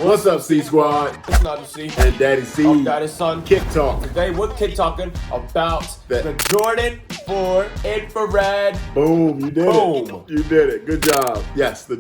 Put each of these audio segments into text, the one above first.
What's up, C Squad? It's Nigel C. And Daddy C. I'm Daddy's son. Kick Talk. Today we're kick talking about the Jordan 4 infrared. Boom, you did Boom. it. You did it. Good job. Yes, the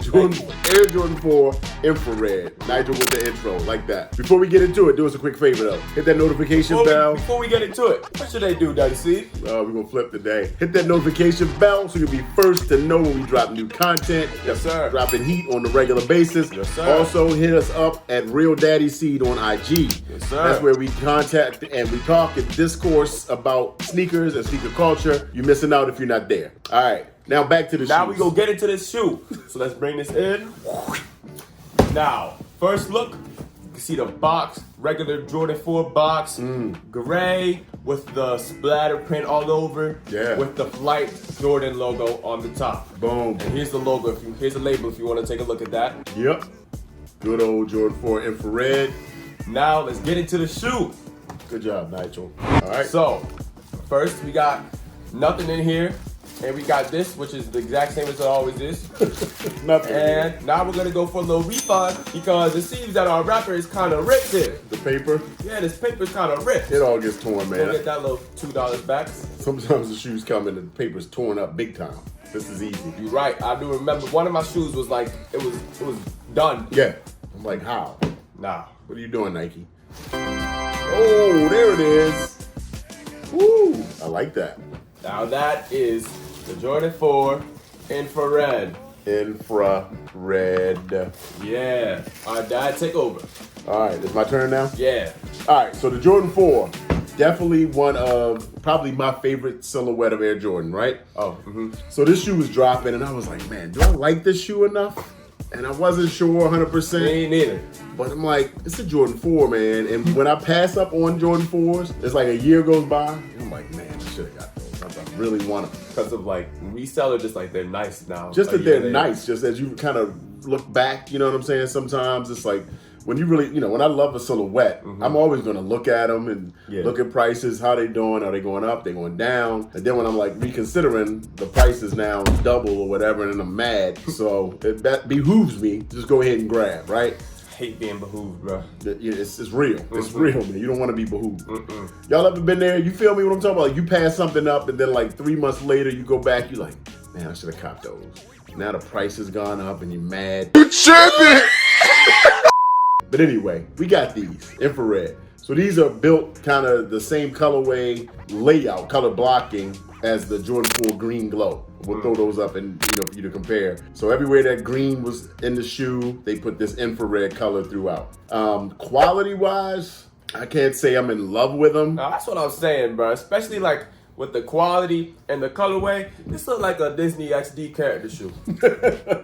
Air Jordan 4 infrared. Nigel with the intro, like that. Before we get into it, do us a quick favor though. Hit that notification bell. Before we get into it, what should they do, Daddy C? We're gonna flip today. Hit that notification bell so you'll be first to know when we drop new content. Yes, sir. Dropping heat on a regular basis. Yes, sir. Also, hit us up at Real Daddy Seed on IG. Yes, sir. That's where we contact and we talk and discourse about sneakers and sneaker culture. You're missing out if you're not there. All right, now back to the shoes. Now we go get into this shoe. So let's bring this in. Now, first look, you can see the box, regular Jordan 4 box, gray with the splatter print all over, with the Flight Jordan logo on the top. Boom. And here's the logo. Here's the label if you want to take a look at that. Yep. Good old Jordan 4 infrared. Now let's get into the shoe. Good job, Nigel. All right. So, first we got nothing in here. And we got this, which is the exact same as it always is. Nothing. And now we're gonna go for a little refund because it seems that our wrapper is kind of ripped here. The paper? Yeah, this paper's kind of ripped. It all gets torn, man. We'll get that little $2 back. Sometimes the shoes come and the paper's torn up big time. This is easy. You're right. I do remember one of my shoes was like it was done. Yeah. I'm like, how? Nah. What are you doing, Nike? Oh, there it is. Woo! I like that. Now that is the Jordan 4 infrared. Infrared. Yeah. All right, Dad, take over. All right, it's my turn now? Yeah. All right, so the Jordan 4, definitely one of probably my favorite silhouette of Air Jordan, right? Oh, So this shoe was dropping, and I was like, man, do I like this shoe enough? And I wasn't sure 100%. Me neither. But I'm like, it's a Jordan 4, man. And when I pass up on Jordan 4s, it's like a year goes by, and I'm like, man, I should have got those. I really want them. Because of like reseller, just like they're nice now. Just that they're nice, just as you kind of look back, you know what I'm saying? Sometimes it's like, when you really, when I love a silhouette, I'm always going to look at them and look at prices, how they doing, are they going up, they going down? And then when I'm like reconsidering the prices now double or whatever, and I'm mad, so that behooves me to just go ahead and grab, right? Hate being behooved, bro. It's real. It's real, man. You don't want to be behooved. Y'all ever been there? You feel me what I'm talking about? Like you pass something up and then like 3 months later you go back, you're like, man, I should have copped those. Now the price has gone up and you're mad. You tripping! But anyway, we got these infrared. So these are built kind of the same colorway layout, color blocking as the Jordan 4 green glow. We'll throw those up and for you to compare. So everywhere that green was in the shoe, they put this infrared color throughout. Quality wise, I can't say I'm in love with them. Now, that's what I'm saying, bro. Especially like with the quality and the colorway, this looks like a Disney XD character shoe.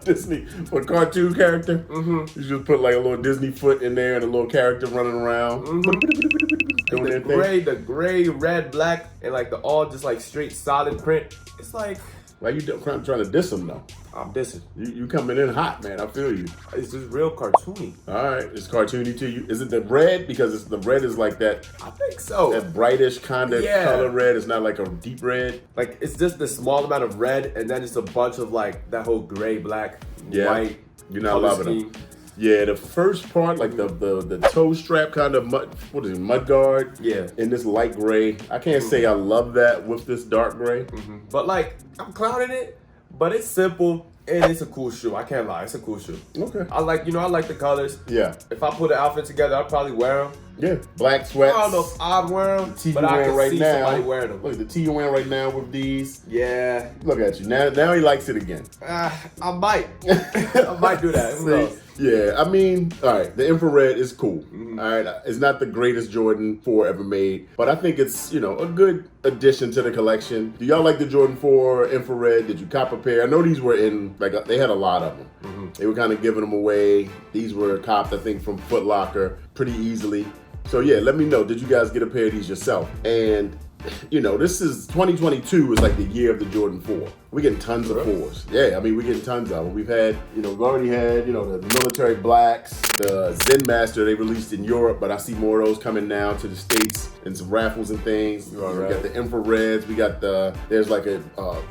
Disney, what cartoon character? You just put like a little Disney foot in there and a little character running around. Doing The gray, red, black, and like the all just like straight solid print. It's like, why you trying to diss them though? I'm dissing. You coming in hot, man. I feel you. It's just real cartoony. All right, it's cartoony to you. Is it the red? Because the red is like that. I think so. That brightish kind of color red. It's not like a deep red. Like it's just the small amount of red, and then just a bunch of like that whole gray, black, white. You're not loving them. Yeah, the first part, like the toe strap kind of mud guard. Yeah. In this light gray. I can't say I love that with this dark gray. But like, I'm clowning it, but it's simple and it's a cool shoe. I can't lie, it's a cool shoe. Okay. I like the colors. Yeah. If I put an outfit together, I'd probably wear them. Yeah, black sweats. I don't know if I'd wear them, but I can see somebody wearing them. Look at the tee you're wearing right now with these. Yeah. Look at you. Now he likes it again. I might. I might do that. Who knows? Yeah, I mean, all right, the infrared is cool. All right, it's not the greatest Jordan 4 ever made, but I think it's, a good addition to the collection. Do y'all like the Jordan 4 infrared? Did you cop a pair? I know these were in, like, they had a lot of them. They were kind of giving them away. These were copped, I think, from Foot Locker pretty easily. So yeah, let me know, did you guys get a pair of these yourself? And this is 2022 is like the year of the Jordan 4. We're getting tons of 4s. Yeah, I mean, we're getting tons of them. We've had, we've already had, the military blacks, the Zen Master they released in Europe, but I see more of those coming now to the States and some raffles and things. We got the infrareds. We got there's like a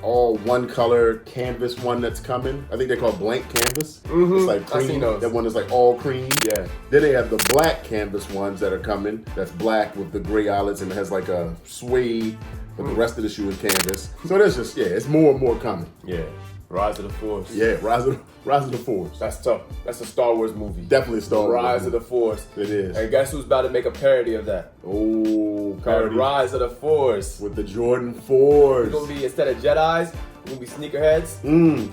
all one color canvas one that's coming. I think they call it blank canvas. Mm-hmm. It's like cream. I seen those. That one is like all cream. Yeah. Then they have the black canvas ones that are coming. That's black with the gray eyelets and it has like a suede. But the rest of the shoe is canvas. So there's just, it's more and more coming. Yeah. Rise of the Force. Yeah, Rise of the Force. That's tough. That's a Star Wars movie. Definitely a Star Wars Rise movie. of the Force. It is. And guess who's about to make a parody of that? Oh, parody. Rise of the Force. With the Jordan 4s. It's gonna be, instead of Jedis, it's gonna be sneakerheads.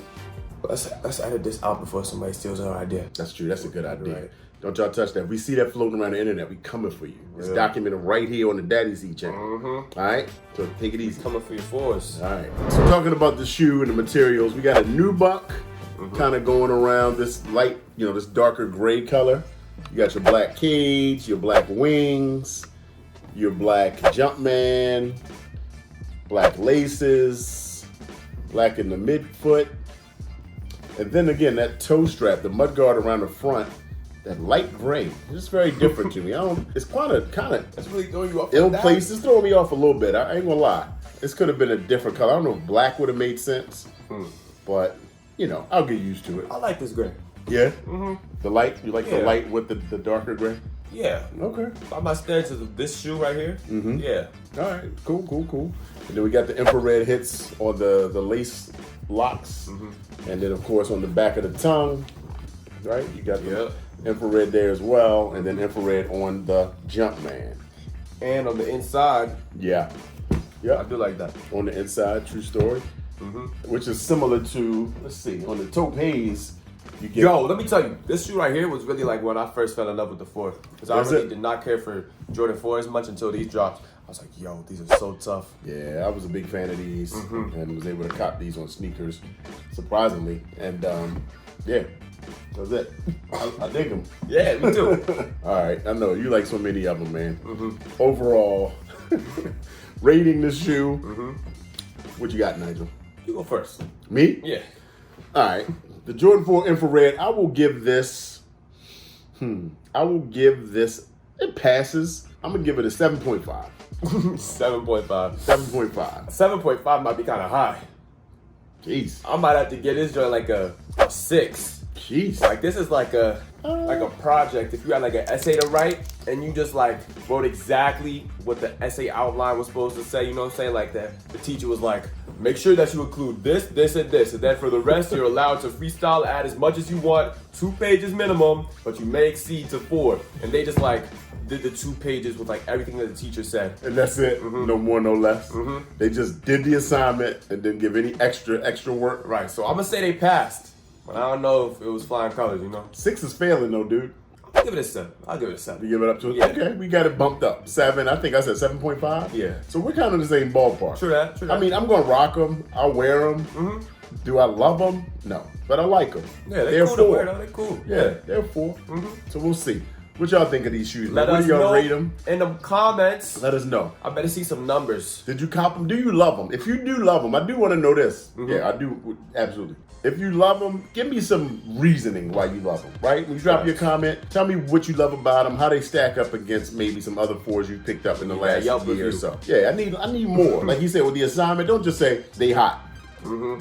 Let's edit this out before somebody steals our idea. That's true. That's a good idea. Right. Don't y'all touch that. If we see that floating around the internet, we coming for you. It's documented right here on the Daddy Z channel. All right? So take it easy. Coming for your force. All right. So talking about the shoe and the materials, we got a nubuck kind of going around this light, this darker gray color. You got your black cage, your black wings, your black Jumpman, black laces, black in the midfoot. And then again, that toe strap, the mudguard around the front, that light gray. It's very different to me. It's kind of That's really throwing you off. ill placed. It's throwing me off a little bit. I ain't gonna lie. This could have been a different color. I don't know if black would have made sense, but I'll get used to it. I like this gray. Yeah? The light? You like the Yeah. light with the darker gray? Yeah. Okay. By my stance of this shoe right here. Yeah. All right. Cool. And then we got the infrared hits on the lace locks. And then, of course, on the back of the tongue, right? You got the infrared there as well. And then infrared on the Jumpman. And on the inside, Yeah. I do like that. On the inside, true story. Which is similar to, let's see, on the taupe haze, you get. Yo, let me tell you, this shoe right here was really like when I first fell in love with the 4. Because I really did not care for Jordan 4 as much until these dropped. I was like, yo, these are so tough. Yeah, I was a big fan of these and was able to cop these on sneakers, surprisingly. And yeah, that's it. I dig them. Yeah, me too. All right, I know you like so many of them, man. Overall, rating this shoe, what you got, Nigel? You go first. Me? Yeah. All right, the Jordan 4 infrared. I will give this. It passes. I'm gonna give it a 7.5. 7.5. 7.5. 7.5 might be kind of high. Jeez. I might have to get this joint like a 6. Jeez. Like this is like a project. If you had like an essay to write and you just like wrote exactly what the essay outline was supposed to say, you know what I'm saying? Like that the teacher was like, make sure that you include this, this, and this. And then for the rest, you're allowed to freestyle, add as much as you want, 2 pages minimum, but you may exceed to 4. And they just like did the 2 pages with like everything that the teacher said. And that's it. No more, no less. They just did the assignment and didn't give any extra work. Right, so I'm gonna say they passed. But I don't know if it was flying colors, 6 is failing though, dude. I'll give it a 7. I'll give it a 7. You give it up to it? Yeah. Okay, we got it bumped up. 7, I think I said 7.5. Yeah. So we're kind of in the same ballpark. True that. I mean, I'm going to rock them. I'll wear them. Do I love them? No. But I like them. Yeah, they're cool to 4. wear though. They're cool. Yeah, they're 4. So we'll see. What y'all think of these shoes? Let What us do y'all know rate them? in the comments. Let us know. I better see some numbers. Did you cop them? Do you love them? If you do love them, I do want to know this. Yeah, I do. Absolutely. If you love them, give me some reasoning why you love them, right? When you drop your comment, tell me what you love about them, how they stack up against maybe some other 4s you picked up in the last Yelp year or review. so. Yeah, I need more. Like you said with the assignment, don't just say they hot.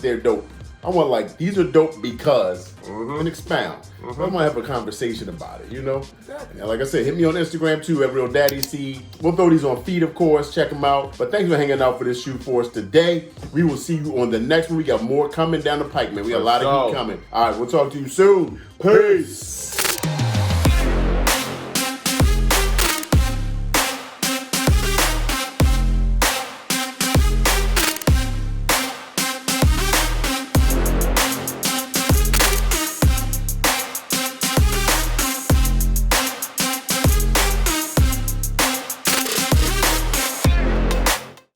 They're dope. I want these are dope because, and expound. I want to have a conversation about it, Exactly. And like I said, hit me on Instagram too, @RealDaddyC. We'll throw these on feed, of course. Check them out. But thanks for hanging out for this shoe for us today. We will see you on the next one. We got more coming down the pike, man. We got a lot of heat coming. All right, we'll talk to you soon. Peace.